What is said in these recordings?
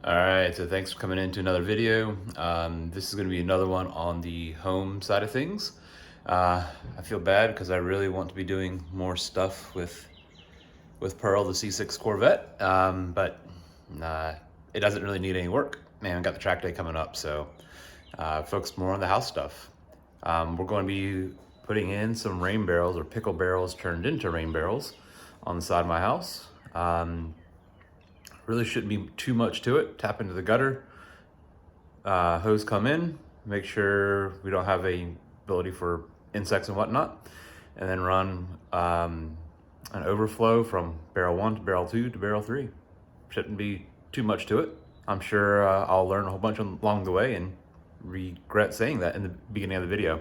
All right, so thanks for coming into another video. This is going to be another one on the home side of things. I feel bad because I really want to be doing more stuff with Pearl, the C6 Corvette, but uh, it doesn't really need any work. Man, we got the track day coming up, so focus more on the house stuff. We're going to be putting in some rain barrels or pickle barrels turned into rain barrels on the side of my house. Really shouldn't be too much to it. Tap into the gutter, hose come in, make sure we don't have a ability for insects and whatnot, and then run an overflow from barrel 1 to barrel 2 to barrel 3. Shouldn't be too much to it. I'm sure I'll learn a whole bunch along the way and regret saying that in the beginning of the video.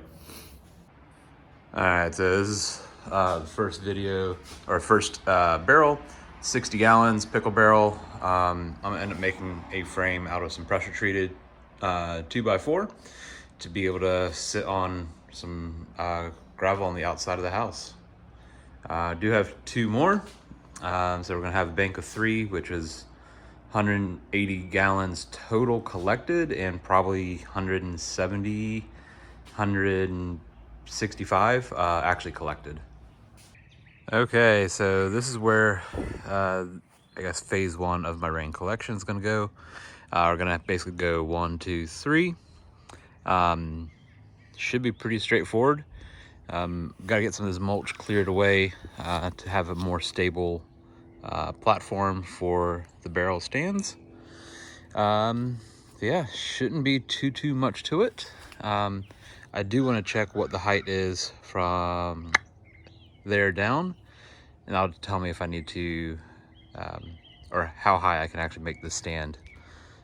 All right, so this is the first video, or first barrel, 60 gallons, pickle barrel. I'm gonna end up making a frame out of some pressure treated 2x4 to be able to sit on some gravel on the outside of the house. I do have two more. So we're gonna have a bank of 3, which is 180 gallons total collected, and probably 170, 165 actually collected. Okay, so this is where I guess phase 1 of my rain collection is gonna go. We're gonna basically go 1, 2, 3. Should be pretty straightforward. Gotta get some of this mulch cleared away to have a more stable platform for the barrel stands. Yeah, shouldn't be too much to it. I do want to check what the height is from there down, and that'll tell me if I need to, or how high I can actually make the stand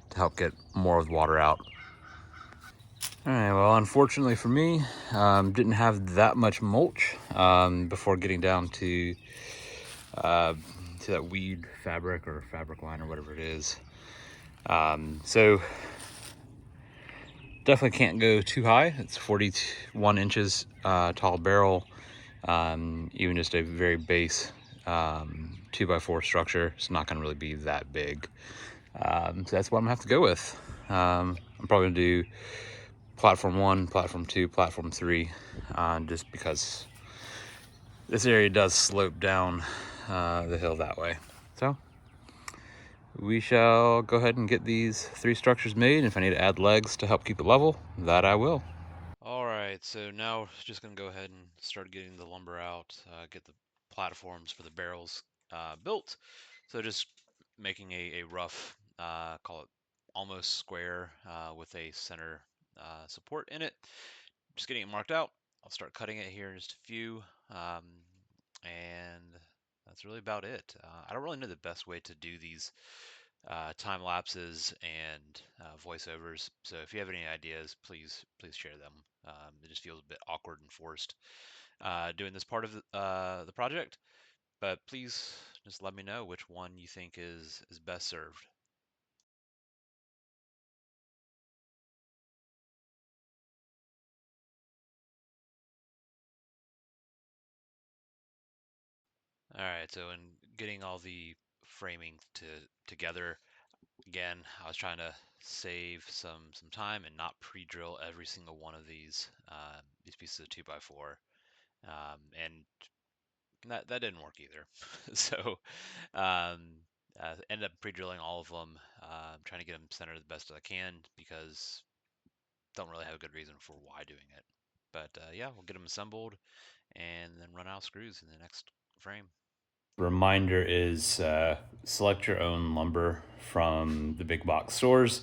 to help get more of the water out. All right, well, unfortunately for me, didn't have that much mulch before getting down to that weed fabric or fabric line or whatever it is. So definitely can't go too high. It's 41 inches tall barrel. Even just a very base 2x4 structure, it's not going to really be that big. So that's what I'm gonna have to go with. I'm probably gonna do platform 1, platform 2, platform 3, just because this area does slope down the hill that way. So we shall go ahead and get these 3 structures made. If I need to add legs to help keep it level, that I will. All right, so now just gonna go ahead and start getting the lumber out, get the platforms for the barrels built. So just making a rough, call it almost square with a center support in it. Just getting it marked out. I'll start cutting it here in just a few, and that's really about it. I don't really know the best way to do these time lapses and voiceovers. So if you have any ideas, please share them. It just feels a bit awkward and forced doing this part of the project, but please just let me know which one you think is best served. All right, so in getting all the framing together, again, I was trying to save some time and not pre-drill every single one of these pieces of 2x4, and that didn't work either. So ended up pre-drilling all of them, trying to get them centered the best as I can because don't really have a good reason for why doing it. But yeah, we'll get them assembled and then run out screws in the next frame. Reminder is select your own lumber from the big box stores.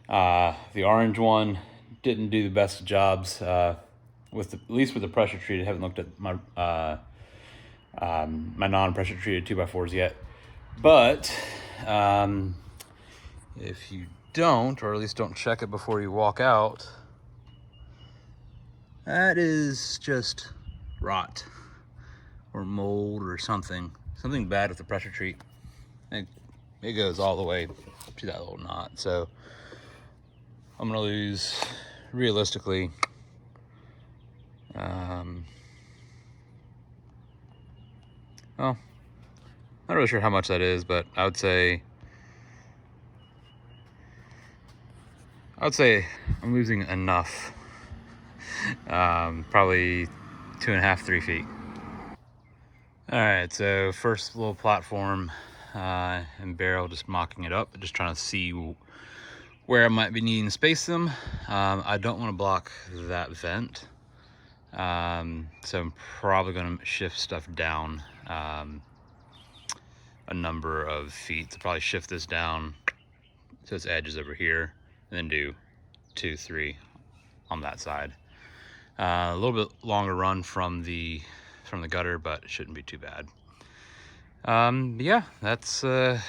The orange one didn't do the best of jobs at least with the pressure treated. I haven't looked at my my non-pressure treated 2x4s yet, but if you don't, or at least don't check it before you walk out, that is just rot or mold or something bad with the pressure treat. It goes all the way to that little knot. So I'm gonna lose, realistically, well, not really sure how much that is, but I would say I would say I'm losing enough. Probably 2.5, 3 feet. All right, so first little platform and barrel, just mocking it up, just trying to see where I might be needing to space them. I don't want to block that vent, so I'm probably going to shift stuff down a number of feet. So probably shift this down so its edge is over here, and then do 2, 3 on that side. A little bit longer run from the gutter, but it shouldn't be too bad. Yeah, that's what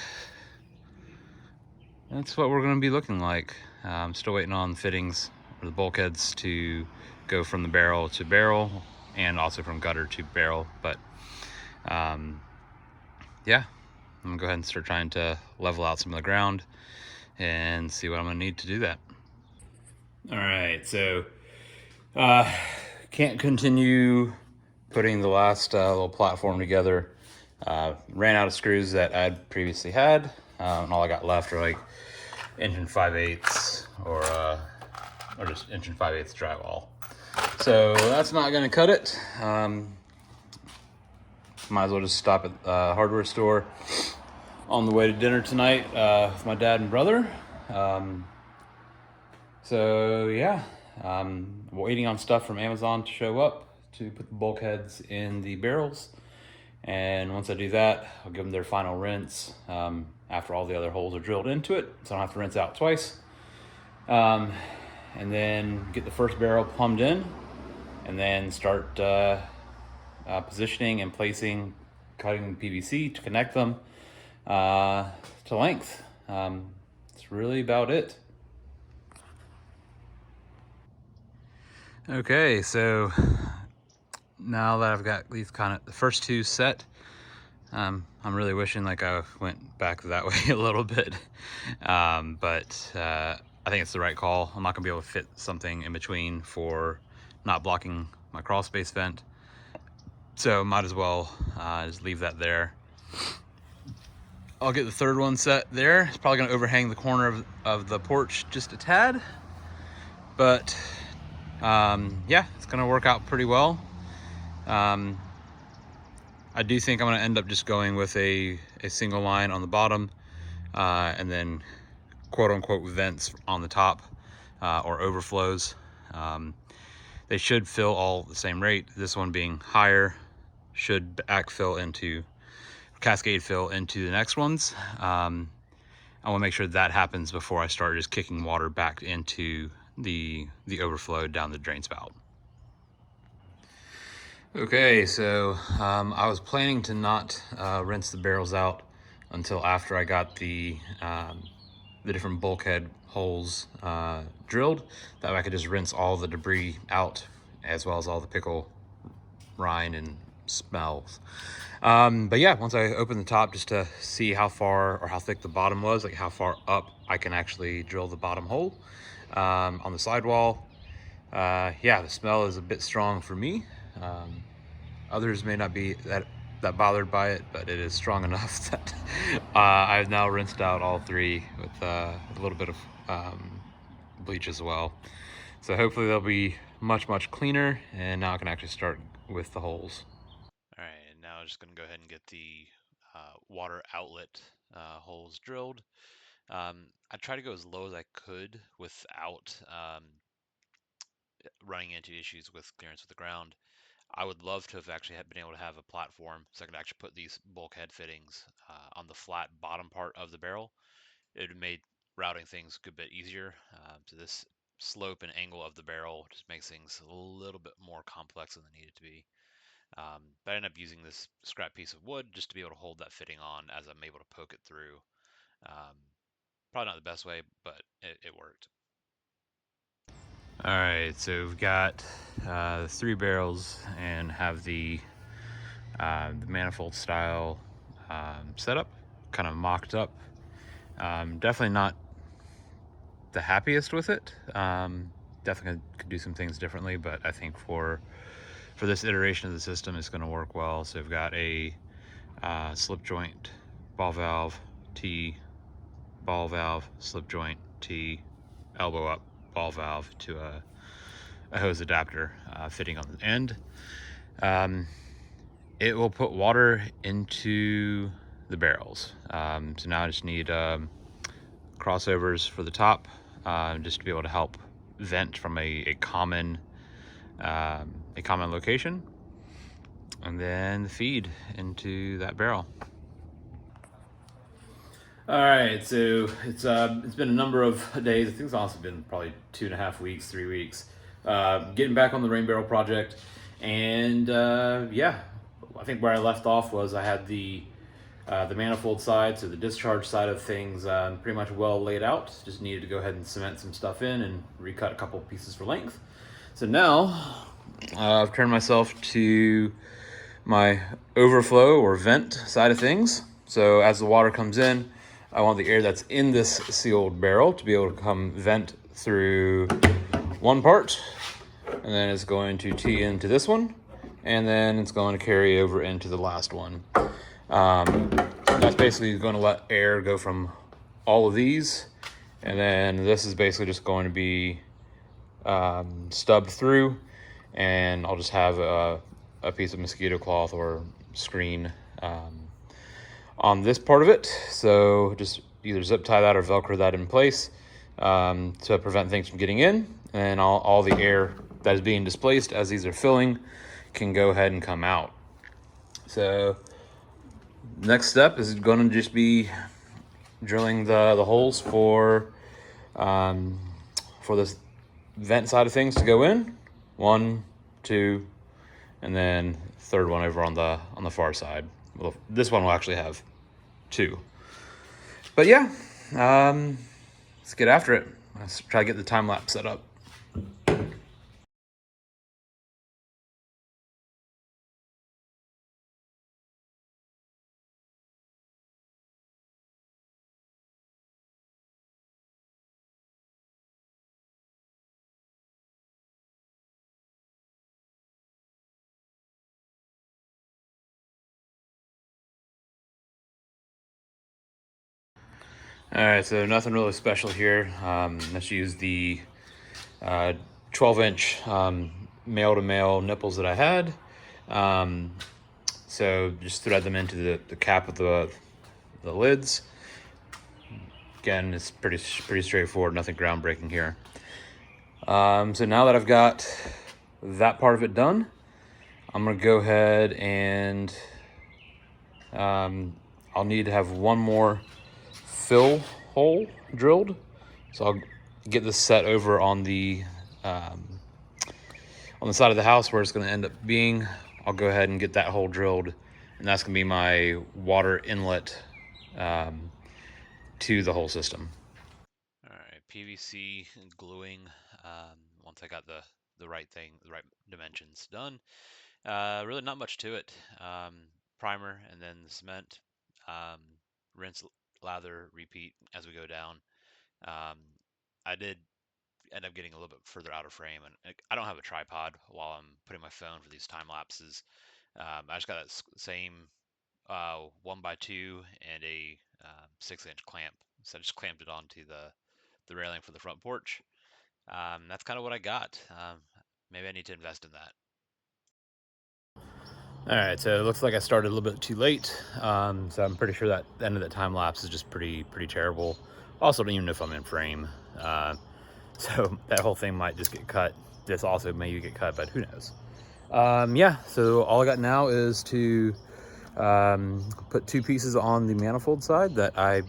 we're going to be looking like. I'm still waiting on fittings or the bulkheads to go from the barrel to barrel, and also from gutter to barrel. But yeah, I'm gonna go ahead and start trying to level out some of the ground and see what I'm gonna need to do that. All right, so can't continue putting the last little platform together. Ran out of screws that I'd previously had, and all I got left are like 1 5/8" or just 1 5/8" drywall. So that's not gonna cut it. Might as well just stop at the hardware store on the way to dinner tonight with my dad and brother. So yeah, waiting on stuff from Amazon to show up to put the bulkheads in the barrels. And once I do that, I'll give them their final rinse after all the other holes are drilled into it, so I don't have to rinse out twice. And then get the first barrel plumbed in, and then start positioning and placing, cutting PVC to connect them to length. That's really about it. Okay, so now that I've got these the first two set, I'm really wishing like I went back that way a little bit, but I think it's the right call. I'm not gonna be able to fit something in between for not blocking my crawl space vent, so might as well just leave that there. I'll get the third one set there. It's probably gonna overhang the corner of the porch just a tad, but yeah, it's gonna work out pretty well. I do think I'm gonna end up just going with a single line on the bottom, and then quote unquote vents on the top, or overflows. They should fill all the same rate. This one being higher should cascade fill into the next ones. I wanna make sure that happens before I start just kicking water back into the overflow down the drain spout. Okay, so I was planning to not rinse the barrels out until after I got the different bulkhead holes drilled. That way I could just rinse all the debris out, as well as all the pickle rind and smells. But yeah, once I opened the top just to see how far or how thick the bottom was, like how far up I can actually drill the bottom hole on the sidewall. Yeah, the smell is a bit strong for me. Others may not be that bothered by it, but it is strong enough that I've now rinsed out all three with a little bit of bleach as well. So hopefully they'll be much cleaner, and now I can actually start with the holes. All right, and now I'm just gonna go ahead and get the water outlet holes drilled. I try to go as low as I could without running into issues with clearance with the ground. I would love to have actually been able to have a platform so I could actually put these bulkhead fittings on the flat bottom part of the barrel. It would have made routing things a good bit easier. So this slope and angle of the barrel just makes things a little bit more complex than they need it to be. But I ended up using this scrap piece of wood just to be able to hold that fitting on as I'm able to poke it through. Probably not the best way, but it worked. All right, so we've got 3 barrels and have the manifold style setup, kind of mocked up. Definitely not the happiest with it. Definitely could do some things differently, but I think for this iteration of the system, it's going to work well. So we've got a slip joint, ball valve, T, ball valve, slip joint, T, elbow up ball valve to a hose adapter fitting on the end. It will put water into the barrels. So now I just need crossovers for the top, just to be able to help vent from a common location, and then the feed into that barrel. All right, so it's been a number of days. I think it's honestly been probably 2.5 weeks, 3 weeks, getting back on the rain barrel project, and yeah, I think where I left off was I had the manifold side, so the discharge side of things, pretty much well laid out. Just needed to go ahead and cement some stuff in and recut a couple pieces for length. So now I've turned myself to my overflow or vent side of things. So as the water comes in, I want the air that's in this sealed barrel to be able to come vent through one part, and then it's going to tee into this one, and then it's going to carry over into the last one. That's basically going to let air go from all of these, and then this is basically just going to be stubbed through, and I'll just have a piece of mosquito cloth or screen on this part of it. So just either zip tie that or Velcro that in place to prevent things from getting in, and all the air that is being displaced as these are filling can go ahead and come out. So next step is going to just be drilling the holes for this vent side of things to go in. 1, 2, and then third one over on the far side. Well, this one will actually have 2. But yeah, let's get after it. Let's try to get the time lapse set up. All right, so nothing really special here. Let's use the 12-inch male-to-male nipples that I had. So just thread them into the cap of the lids. Again, it's pretty straightforward, nothing groundbreaking here. So now that I've got that part of it done, I'm gonna go ahead and I'll need to have one more fill hole drilled. So I'll get this set over on the side of the house where it's going to end up being. I'll go ahead and get that hole drilled, and that's going to be my water inlet to the whole system. All right, PVC gluing. Once I got the right dimensions done, really not much to it. Primer and then the cement. Rinse, lather, repeat as we go down. I did end up getting a little bit further out of frame, and I don't have a tripod while I'm putting my phone for these time lapses. I just got that same 1x2 and a 6-inch clamp, so I just clamped it onto the railing for the front porch. That's kind of what I got. Maybe I need to invest in that. All right, so it looks like I started a little bit too late. So I'm pretty sure that the end of that time lapse is just pretty terrible. Also, don't even know if I'm in frame. So that whole thing might just get cut. This also maybe get cut, but who knows? Yeah, so all I got now is to put 2 pieces on the manifold side that I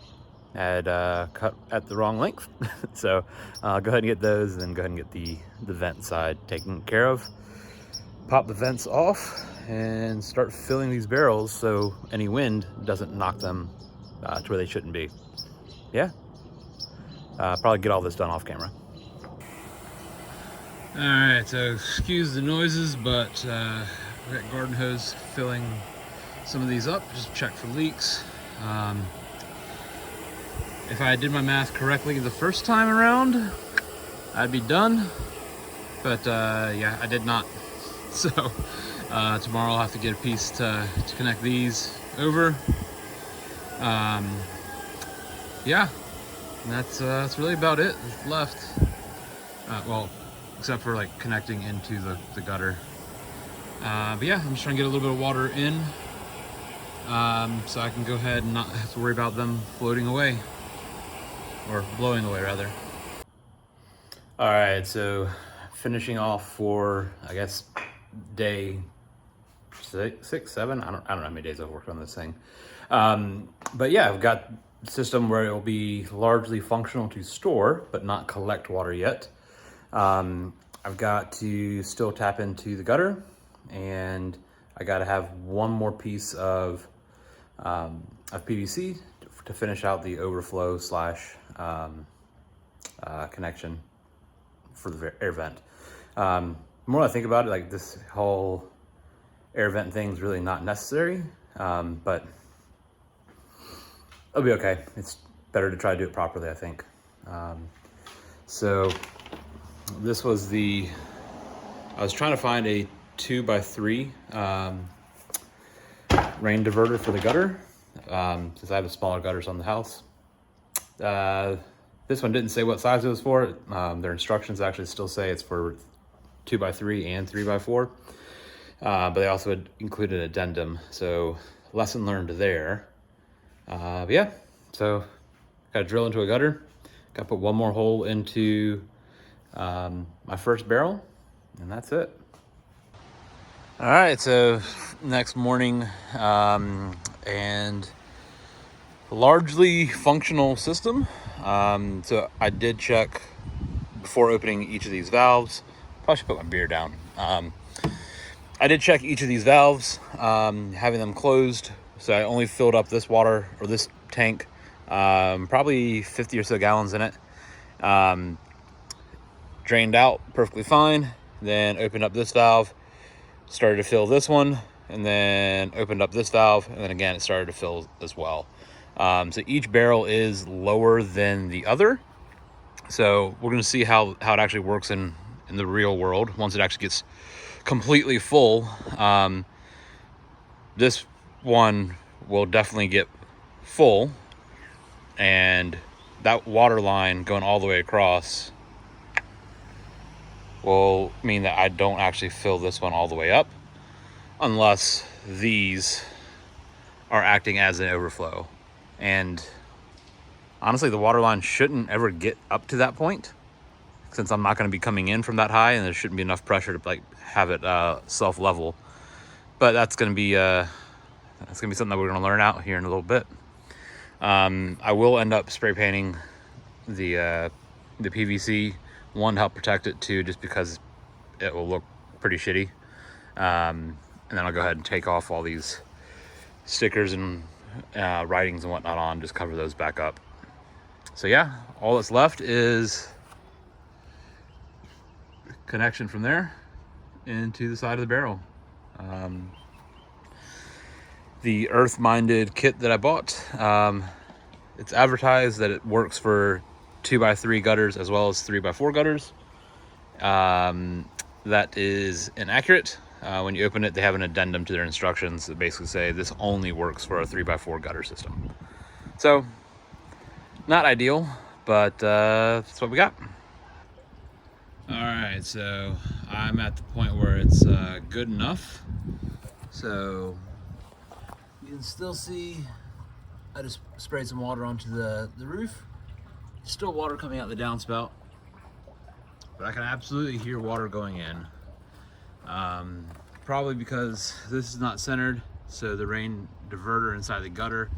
had cut at the wrong length. So I'll go ahead and get those, and then go ahead and get the vent side taken care of. Pop the vents off and start filling these barrels so any wind doesn't knock them to where they shouldn't be. Yeah, probably get all this done off camera. All right, so excuse the noises, but we got garden hose filling some of these up, just check for leaks. If I did my math correctly the first time around, I'd be done, but yeah, I did not. So tomorrow I'll have to get a piece to connect these over. Yeah, And that's really about it left. Well, except for like connecting into the gutter. But yeah, I'm just trying to get a little bit of water in, so I can go ahead and not have to worry about them floating away, or blowing away rather. All right, so finishing off for, I guess, day 6, 7. I don't know how many days I've worked on this thing. But yeah, I've got a system where it will be largely functional to store, but not collect water yet. I've got to still tap into the gutter, and I got to have one more piece of PVC to finish out the overflow slash connection for the air vent. The more I think about it, like, this whole air vent thing is really not necessary, but it'll be okay. It's better to try to do it properly, I think. So this was I was trying to find a 2x3 rain diverter for the gutter, since I have the smaller gutters on the house. This one didn't say what size it was for. Their instructions actually still say it's for 2x3 and 3x4, but they also had included an addendum, so lesson learned there. But yeah, so got to drill into a gutter, got to put one more hole into my first barrel, and that's it. All right, so next morning, and largely functional system. So I did check before opening each of these valves. Probably should put my beer down. I did check each of these valves, having them closed. So I only filled up this water, or this tank, probably 50 or so gallons in it. Drained out perfectly fine. Then opened up this valve, started to fill this one, and then opened up this valve, and then again it started to fill as well. So each barrel is lower than the other. So we're going to see how it actually works in the real world once it actually gets completely full. This one will definitely get full, and that water line going all the way across will mean that I don't actually fill this one all the way up, unless these are acting as an overflow. And honestly, the water line shouldn't ever get up to that point, since I'm not going to be coming in from that high, and there shouldn't be enough pressure to like have it self-level. But that's going to be something that we're going to learn out here in a little bit. I will end up spray painting the PVC, one to help protect it, two just because it will look pretty shitty. And then I'll go ahead and take off all these stickers and writings and whatnot on, just cover those back up. So yeah, all that's left is connection from there into the side of the barrel. The earth-minded kit that I bought, it's advertised that it works for 2x3 gutters as well as 3x4 gutters. That is inaccurate. When you open it, they have an addendum to their instructions that basically say this only works for a 3x4 gutter system. So, not ideal, but that's what we got. All right, so I'm at the point where it's good enough. So you can still see I just sprayed some water onto the roof. Still water coming out the downspout, but I can absolutely hear water going in. Probably because this is not centered, so the rain diverter inside the gutter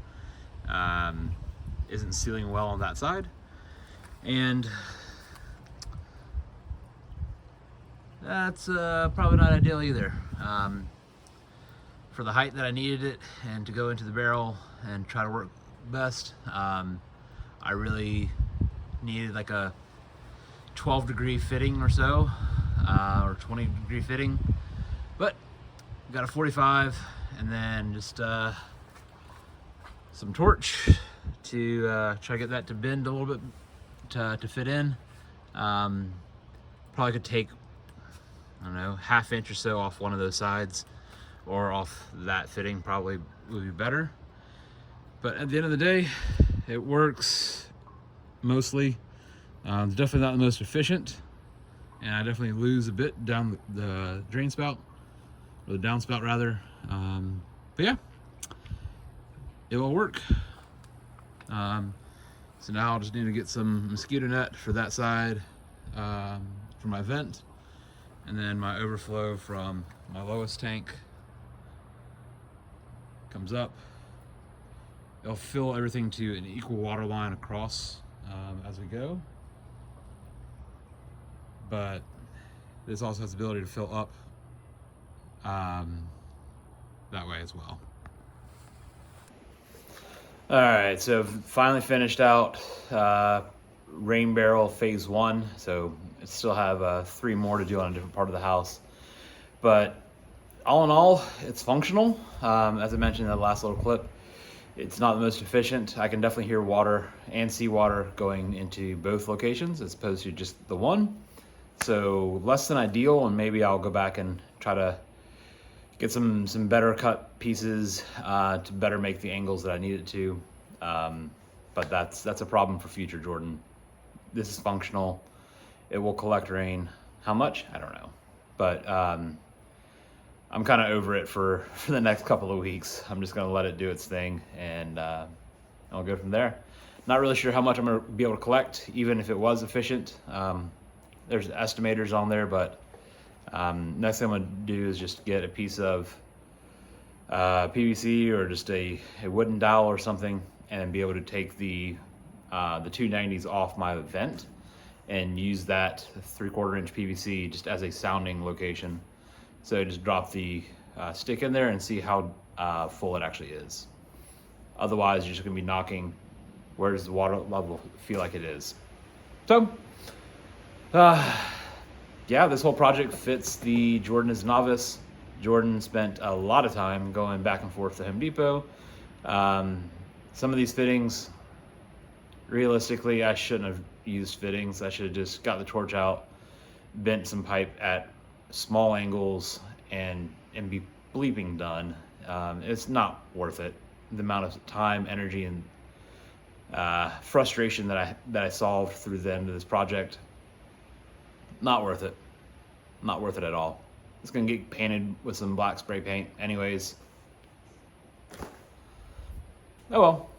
isn't sealing well on that side, and that's probably not ideal either. For the height that I needed it and to go into the barrel and try to work best, I really needed like a 12-degree fitting or so, or 20-degree fitting, but got a 45, and then just some torch to try to get that to bend a little bit to fit in. Probably could take, I don't know, ½ inch or so off one of those sides, or off that fitting probably would be better. But at the end of the day, it works mostly. It's definitely not the most efficient, and I definitely lose a bit down the drain spout, or the downspout rather. But yeah, it will work. So now I'll just need to get some mosquito net for that side, for my vent, and then my overflow from my lowest tank comes up. It'll fill everything to an equal water line across as we go. But this also has the ability to fill up that way as well. All right, so finally finished out rain barrel phase 1. So I still have 3 more to do on a different part of the house. But all in all, it's functional. As I mentioned in the last little clip, it's not the most efficient. I can definitely hear water and seawater going into both locations as opposed to just the one. So less than ideal, and maybe I'll go back and try to get some better cut pieces to better make the angles that I need it to. But that's a problem for future Jordan. This is functional. It will collect rain. How much? I don't know. But I'm kind of over it for the next couple of weeks. I'm just going to let it do its thing, and I'll go from there. Not really sure how much I'm going to be able to collect, even if it was efficient. There's estimators on there, but next thing I'm going to do is just get a piece of PVC or just a wooden dowel or something, and be able to take the 290s off my vent and use that 3/4 inch PVC just as a sounding location. So just drop the stick in there and see how full it actually is. Otherwise, you're just going to be knocking where does the water level feel like it is. So, yeah, this whole project fits the Jordan is novice. Jordan spent a lot of time going back and forth to Home Depot. Some of these fittings, realistically, I shouldn't have used fittings. I should have just got the torch out, bent some pipe at small angles, and be bleeping done. It's not worth it. The amount of time, energy, and frustration that I solved through the end of this project, not worth it. Not worth it at all. It's gonna get painted with some black spray paint anyways. Oh well.